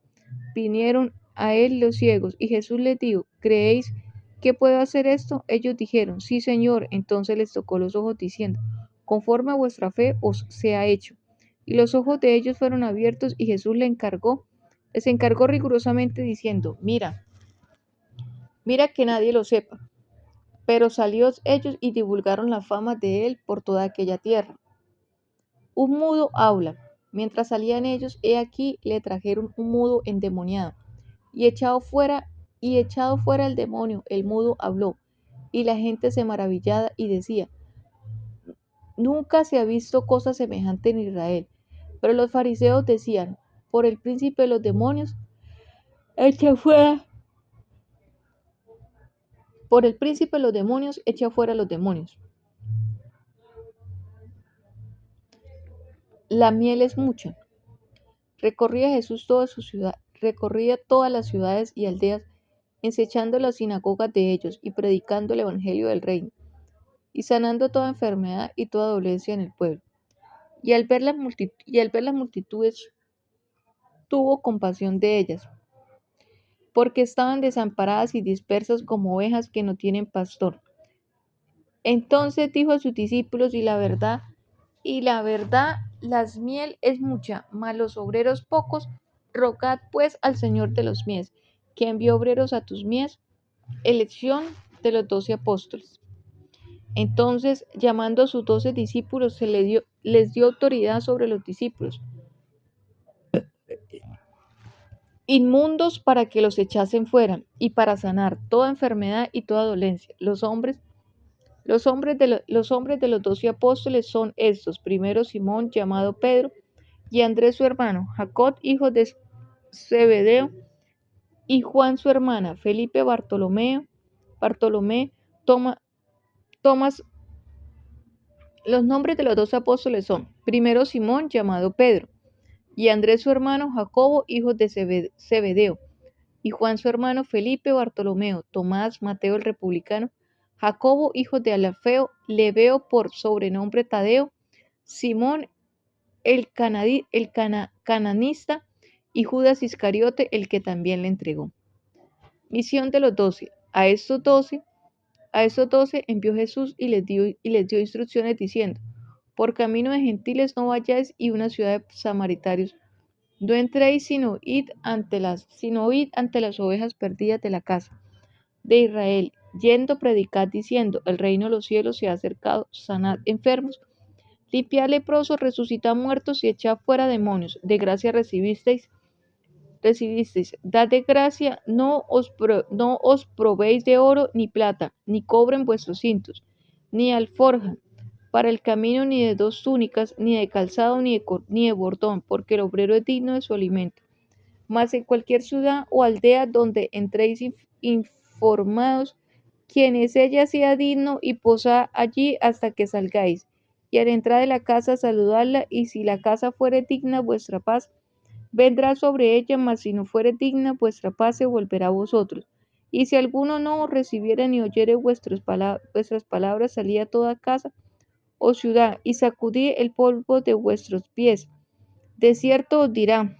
vinieron a él los ciegos, y Jesús les dijo: ¿Creéis que puedo hacer esto? Ellos dijeron: Sí, Señor. Entonces les tocó los ojos, diciendo: Conforme a vuestra fe os sea hecho. Y los ojos de ellos fueron abiertos, y Jesús les encargó rigurosamente, diciendo: Mira que nadie lo sepa. Pero salidos ellos y divulgaron la fama de él por toda aquella tierra. Un mudo habla. Mientras salían ellos, he aquí le trajeron un mudo endemoniado, y echado fuera el demonio, el mudo habló, y la gente se maravillaba y decía: Nunca se ha visto cosa semejante en Israel. Pero los fariseos decían: Por el príncipe de los demonios, echa fuera, por el príncipe de los demonios, echa fuera los demonios. La miel es mucha. Recorría todas las ciudades y aldeas, enseñando las sinagogas de ellos y predicando el evangelio del reino, y sanando toda enfermedad y toda dolencia en el pueblo. Y al ver las multitudes, tuvo compasión de ellas, porque estaban desamparadas y dispersas como ovejas que no tienen pastor. Entonces dijo a sus discípulos: y la verdad, las miel es mucha, mas los obreros pocos. Rogad pues al Señor de los mies, que envíe obreros a tus mies. Elección de los 12 apóstoles. Entonces, llamando a sus 12 discípulos, les dio autoridad sobre los discípulos inmundos, para que los echasen fuera, y para sanar toda enfermedad y toda dolencia. Los hombres de los 12 apóstoles son estos: primero, Simón, llamado Pedro, y Andrés su hermano, Jacob, hijo de Zebedeo, y Juan su hermana, Felipe, Bartolomé, Tomás. Los nombres de los 12 apóstoles son: primero, Simón, llamado Pedro, y Andrés su hermano, Jacobo, hijo de Zebedeo, y Juan su hermano, Felipe, Bartolomeo, Tomás, Mateo el republicano, Jacobo, hijo de Alfeo, Lebeo por sobrenombre Tadeo, Simón el cananista, y Judas Iscariote, el que también le entregó. Misión de los 12. A estos doce envió Jesús, y les dio instrucciones diciendo: Por camino de gentiles no vayáis, y una ciudad de samaritanios No entréis sino id ante las ovejas perdidas de la casa de Israel, yendo predicad diciendo, el reino de los cielos se ha acercado, sanad enfermos, limpiad leprosos, resucitad muertos y echad fuera demonios. De gracia recibisteis, dad de gracia, no os probéis de oro ni plata, ni cobre en vuestros cintos, ni alforja para el camino, ni de dos túnicas, ni de calzado, ni de bordón, porque el obrero es digno de su alimento. Mas en cualquier ciudad o aldea donde entréis informados, quien es ella sea digno y posad allí hasta que salgáis. Y al entrar de la casa saludadla, y si la casa fuere digna, vuestra paz vendrá sobre ella, mas si no fuere digna, vuestra paz se volverá a vosotros. Y si alguno no os recibiere ni oyere vuestras palabras, salid a toda casa o ciudad y sacudid el polvo de vuestros pies. De cierto os dirá,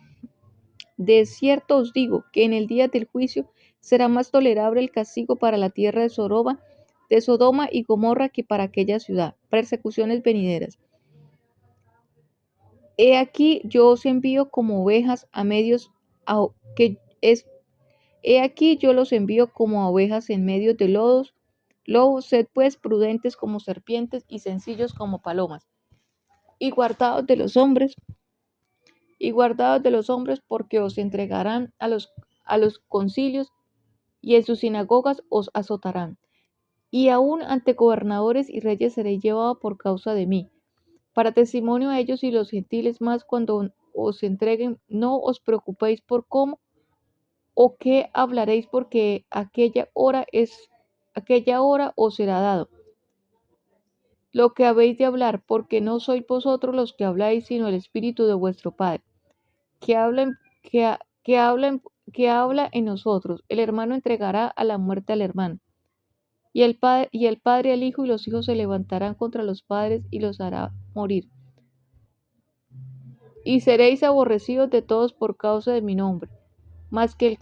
de cierto os digo, que en el día del juicio será más tolerable el castigo para la tierra de Sodoma y Gomorra que para aquella ciudad. Persecuciones venideras. He aquí yo os envío como ovejas a medios a- que es He aquí yo los envío como a ovejas en medio de lobos, sed pues prudentes como serpientes y sencillos como palomas, y guardados de los hombres, porque os entregarán a los concilios, y en sus sinagogas os azotarán. Y aun ante gobernadores y reyes seréis llevados por causa de mí, para testimonio a ellos y los gentiles más cuando os entreguen. No os preocupéis por cómo o qué hablaréis, porque aquella hora os será dado lo que habéis de hablar, porque no sois vosotros los que habláis, sino el Espíritu de vuestro Padre, que habla en, que, ha- que habla en nosotros. El hermano entregará a la muerte al hermano, y el padre al hijo, y los hijos se levantarán contra los padres y los hará morir. Y seréis aborrecidos de todos por causa de mi nombre, mas que el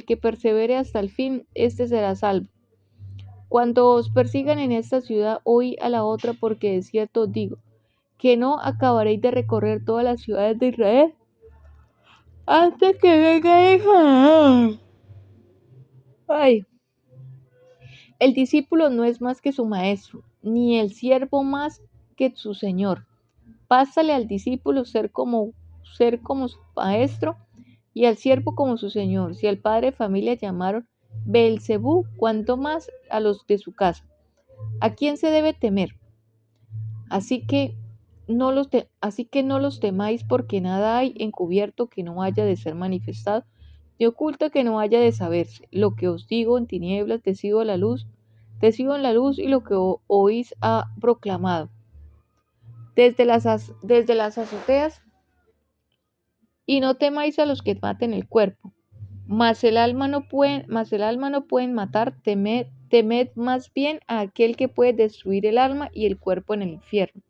que persevere hasta el fin, éste será salvo. Cuando os persigan en esta ciudad, huid a la otra, porque de cierto os digo, que no acabaréis de recorrer todas las ciudades de Israel antes que venga hija. Ay, el discípulo no es más que su maestro, ni el siervo más que su señor. Pásale al discípulo ser como su maestro, y al siervo como su señor. Si al padre de familia llamaron Beelzebú, cuanto más a los de su casa. ¿A quién se debe temer? Así que no los temáis, porque nada hay encubierto que no haya de ser manifestado, ni oculto que no haya de saberse. Lo que os digo en tinieblas, decido en la luz, y lo que oís ha proclamado desde las azoteas. Y no temáis a los que maten el cuerpo, mas el alma no pueden matar. Temed más bien a aquel que puede destruir el alma y el cuerpo en el infierno.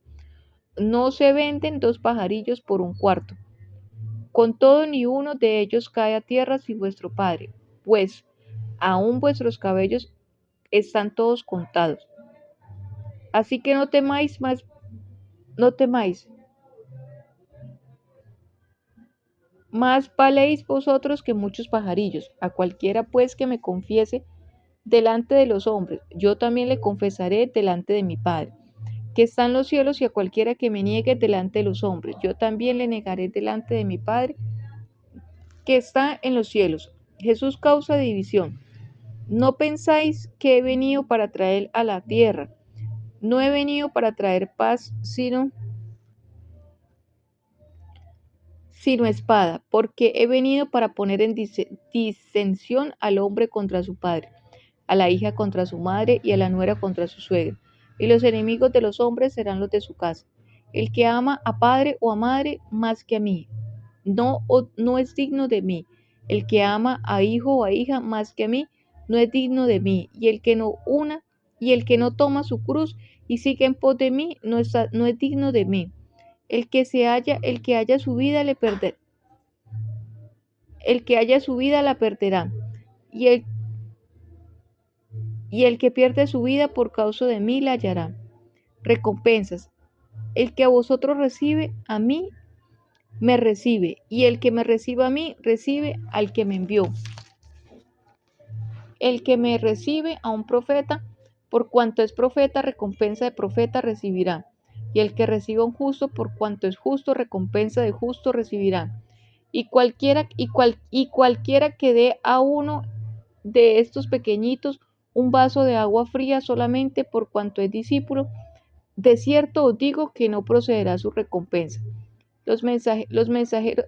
No se venden dos pajarillos por un cuarto. Con todo, ni uno de ellos cae a tierra sin vuestro Padre, pues aun vuestros cabellos están todos contados. Así que no temáis, más valéis vosotros que muchos pajarillos. A cualquiera pues que me confiese delante de los hombres, yo también le confesaré delante de mi Padre, que está en los cielos, y a cualquiera que me niegue delante de los hombres, yo también le negaré delante de mi Padre, que está en los cielos. Jesús causa división. No pensáis que he venido para traer a la tierra. No he venido para traer paz, sino espada, porque he venido para poner en disensión al hombre contra su padre, a la hija contra su madre, y a la nuera contra su suegra. Y los enemigos de los hombres serán los de su casa. El que ama a padre o a madre más que a mí, no es digno de mí. El que ama a hijo o a hija más que a mí, no es digno de mí. Y el que no toma su cruz y sigue en pos de mí, no es digno de mí. El que haya su vida la perderá, y el que pierde su vida por causa de mí la hallará. Recompensas. El que a vosotros recibe, a mí me recibe, y el que me recibe a mí, recibe al que me envió. El que me recibe a un profeta, por cuanto es profeta, recompensa de profeta recibirá. Y el que recibe a un justo, por cuanto es justo, recompensa de justo recibirá. Y cualquiera que dé a uno de estos pequeñitos un vaso de agua fría solamente por cuanto es discípulo, de cierto os digo que no procederá su recompensa. Los mensajeros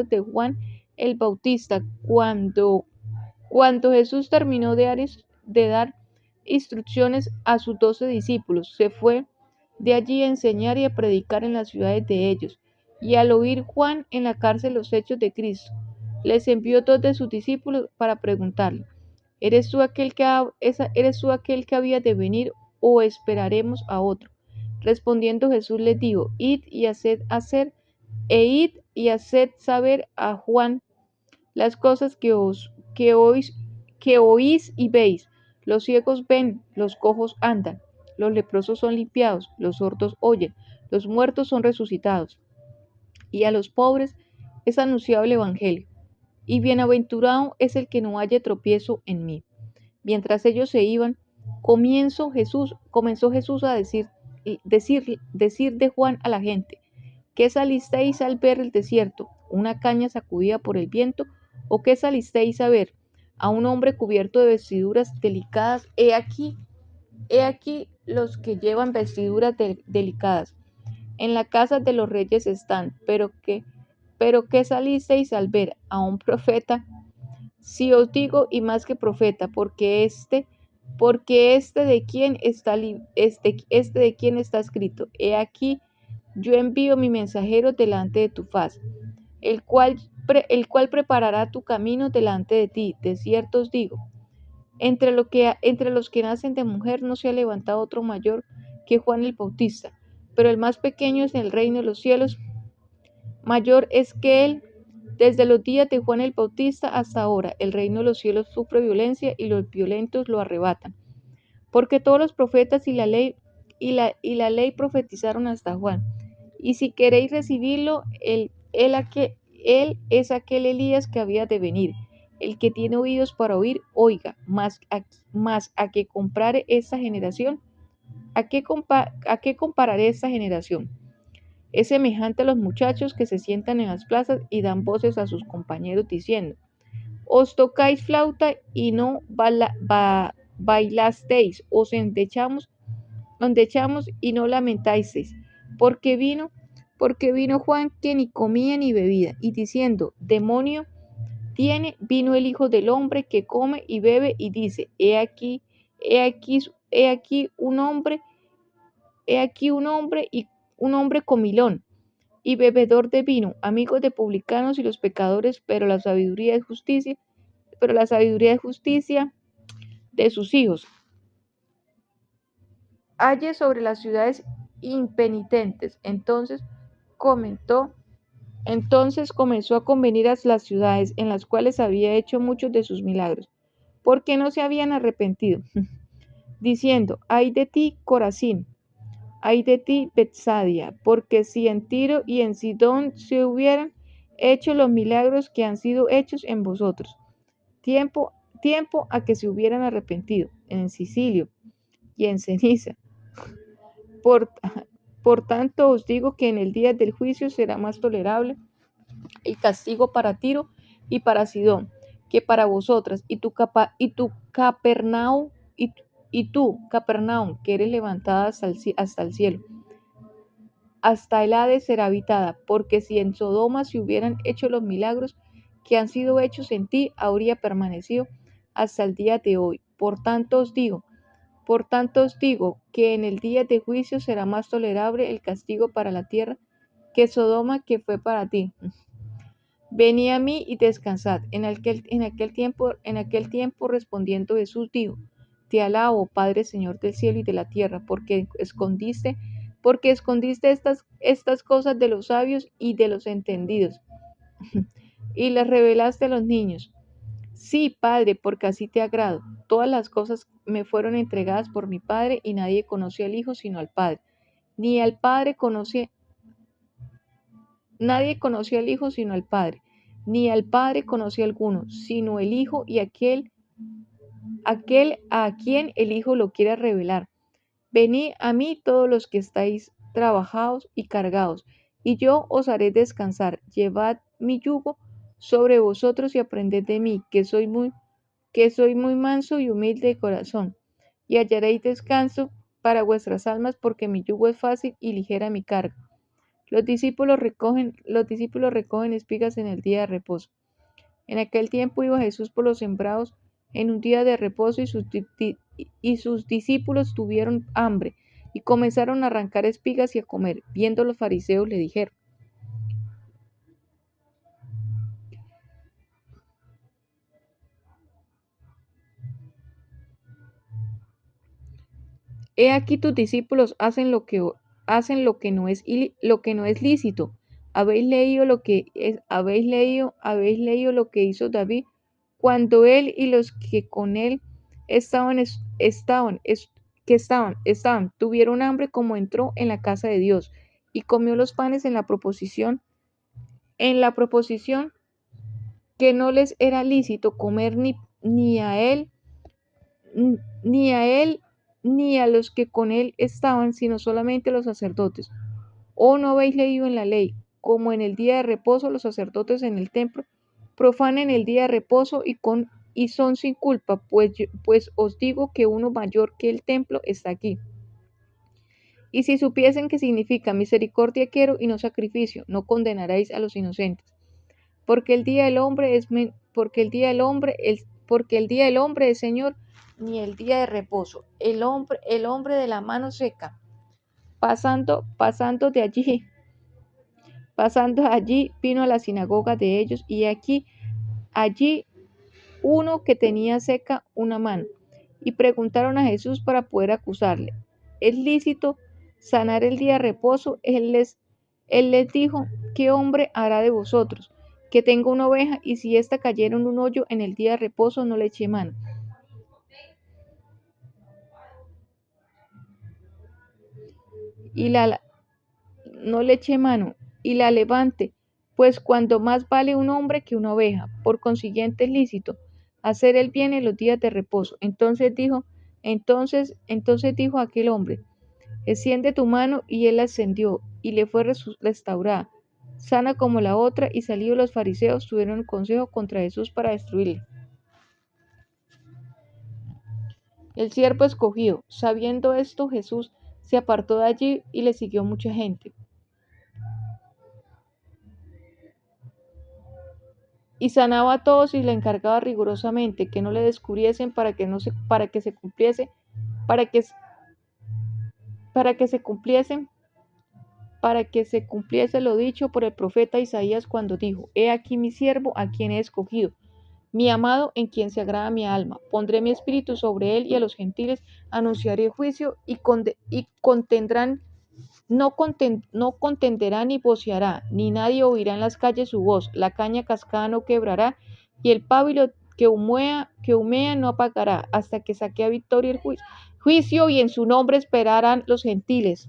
de Juan el Bautista, cuando Jesús terminó de dar instrucciones a sus 12 discípulos, se fue de allí a enseñar y a predicar en las ciudades de ellos. Y al oír Juan en la cárcel los hechos de Cristo, les envió dos de sus discípulos para preguntarle: ¿Eres tú aquel que había de venir o esperaremos a otro? Respondiendo Jesús les dijo: id y haced saber a Juan las cosas que oís y veis. Los ciegos ven, los cojos andan, los leprosos son limpiados, los sordos oyen, los muertos son resucitados, y a los pobres es anunciado el Evangelio. Y bienaventurado es el que no haya tropiezo en mí. Mientras ellos se iban, comenzó Jesús a decir de Juan a la gente: ¿qué salisteis al ver el desierto? ¿Una caña sacudida por el viento? ¿O qué salisteis a ver? ¿A un hombre cubierto de vestiduras delicadas? He aquí los que llevan vestiduras delicadas. En la casa de los reyes están. ¿Pero qué salisteis al ver? ¿A un profeta? Si os digo, y más que profeta, porque de quién está escrito: He aquí, yo envío mi mensajero delante de tu faz, el cual preparará tu camino delante de ti. De cierto os digo, entre los que nacen de mujer no se ha levantado otro mayor que Juan el Bautista, pero el más pequeño en el reino de los cielos mayor es que él. Desde los días de Juan el Bautista hasta ahora, el reino de los cielos sufre violencia y los violentos lo arrebatan. Porque todos los profetas y la ley profetizaron hasta Juan. Y si queréis recibirlo, él es aquel Elías que había de venir. El que tiene oídos para oír, oiga. Mas a que compararé esta generación, ¿a qué compararé esta generación? Es semejante a los muchachos que se sientan en las plazas y dan voces a sus compañeros diciendo: os tocáis flauta y no bailasteis, os endechamos y no lamentasteis, porque vino Juan que ni comía ni bebía, y diciendo: demonio tiene. Vino el Hijo del Hombre que come y bebe, y dice: he aquí un hombre comilón y bebedor de vino, amigos de publicanos y los pecadores, pero la sabiduría es justicia de sus hijos halle sobre las ciudades impenitentes. Comenzó a convenir a las ciudades en las cuales había hecho muchos de sus milagros, porque no se habían arrepentido, diciendo: ay de ti, Corazín, ay de ti, Betsaida, porque si en Tiro y en Sidón se hubieran hecho los milagros que han sido hechos en vosotros, tiempo a que se hubieran arrepentido en Sicilio y en Ceniza. Por, por tanto os digo que en el día del juicio será más tolerable el castigo para Tiro y para Sidón que para vosotras. Y tú, Capernaum, que eres levantada hasta el cielo, hasta el Hades será habitada, porque si en Sodoma se hubieran hecho los milagros que han sido hechos en ti, habría permanecido hasta el día de hoy. Por tanto os digo que en el día de juicio será más tolerable el castigo para la tierra que Sodoma, que fue para ti. Venid a mí y descansad. En aquel tiempo respondiendo Jesús dijo: te alabo, Padre, Señor del cielo y de la tierra, porque escondiste estas cosas de los sabios y de los entendidos, y las revelaste a los niños. Sí, Padre, porque así te agrado. Todas las cosas me fueron entregadas por mi Padre, y nadie conoce al Hijo sino al Padre, ni al Padre conoce Nadie conoció al Hijo sino al Padre, ni al Padre conoció alguno, sino el Hijo y aquel a quien el Hijo lo quiera revelar. Venid a mí todos los que estáis trabajados y cargados, y yo os haré descansar. Llevad mi yugo sobre vosotros y aprended de mí, que soy muy manso y humilde de corazón, y hallaréis descanso para vuestras almas, porque mi yugo es fácil y ligera mi carga. Los discípulos recogen espigas en el día de reposo. En aquel tiempo iba Jesús por los sembrados en un día de reposo y sus discípulos tuvieron hambre y comenzaron a arrancar espigas y a comer. Viendo los fariseos le dijeron: He aquí tus discípulos hacen lo que no es lícito. Habéis leído lo que hizo David cuando él y los que con él estaban, tuvieron hambre, como entró en la casa de Dios y comió los panes en la proposición que no les era lícito comer ni a él, ni a él, ni a los que con él estaban, sino solamente los sacerdotes. ¿O no habéis leído en la ley, como en el día de reposo los sacerdotes en el templo profanan el día de reposo y son sin culpa? Pues os digo que uno mayor que el templo está aquí. Y si supiesen que significa misericordia quiero y no sacrificio, no condenaréis a los inocentes. Porque el día del hombre es Señor, ni el día de reposo. El hombre de la mano seca, pasando allí, vino a la sinagoga de ellos, y allí uno que tenía seca una mano, y preguntaron a Jesús para poder acusarle: ¿Es lícito sanar el día de reposo? Él les dijo: ¿Qué hombre hará de vosotros que tenga una oveja, y si ésta cayera en un hoyo en el día de reposo, no le eche mano? Y la, no le eche mano y la levante, pues cuando más vale un hombre que una oveja. Por consiguiente es lícito hacer el bien en los días de reposo. Entonces dijo aquel hombre: extiende tu mano, y él la extendió, y le fue restaurada, sana como la otra. Y salidos los fariseos, tuvieron consejo contra Jesús para destruirle. El siervo escogido. Sabiendo esto, Jesús se apartó de allí y le siguió mucha gente. Y sanaba a todos y le encargaba rigurosamente que no le descubriesen, para que se cumpliese lo dicho por el profeta Isaías cuando dijo: He aquí mi siervo, a quien he escogido, mi amado, en quien se agrada mi alma. Pondré mi espíritu sobre él, y a los gentiles anunciaré juicio, y contendrán. No contenderá ni voceará, ni nadie oirá en las calles su voz. La caña cascada no quebrará, y el pábilo que humea no apagará, hasta que saque a victoria el juicio, y en su nombre esperarán los gentiles.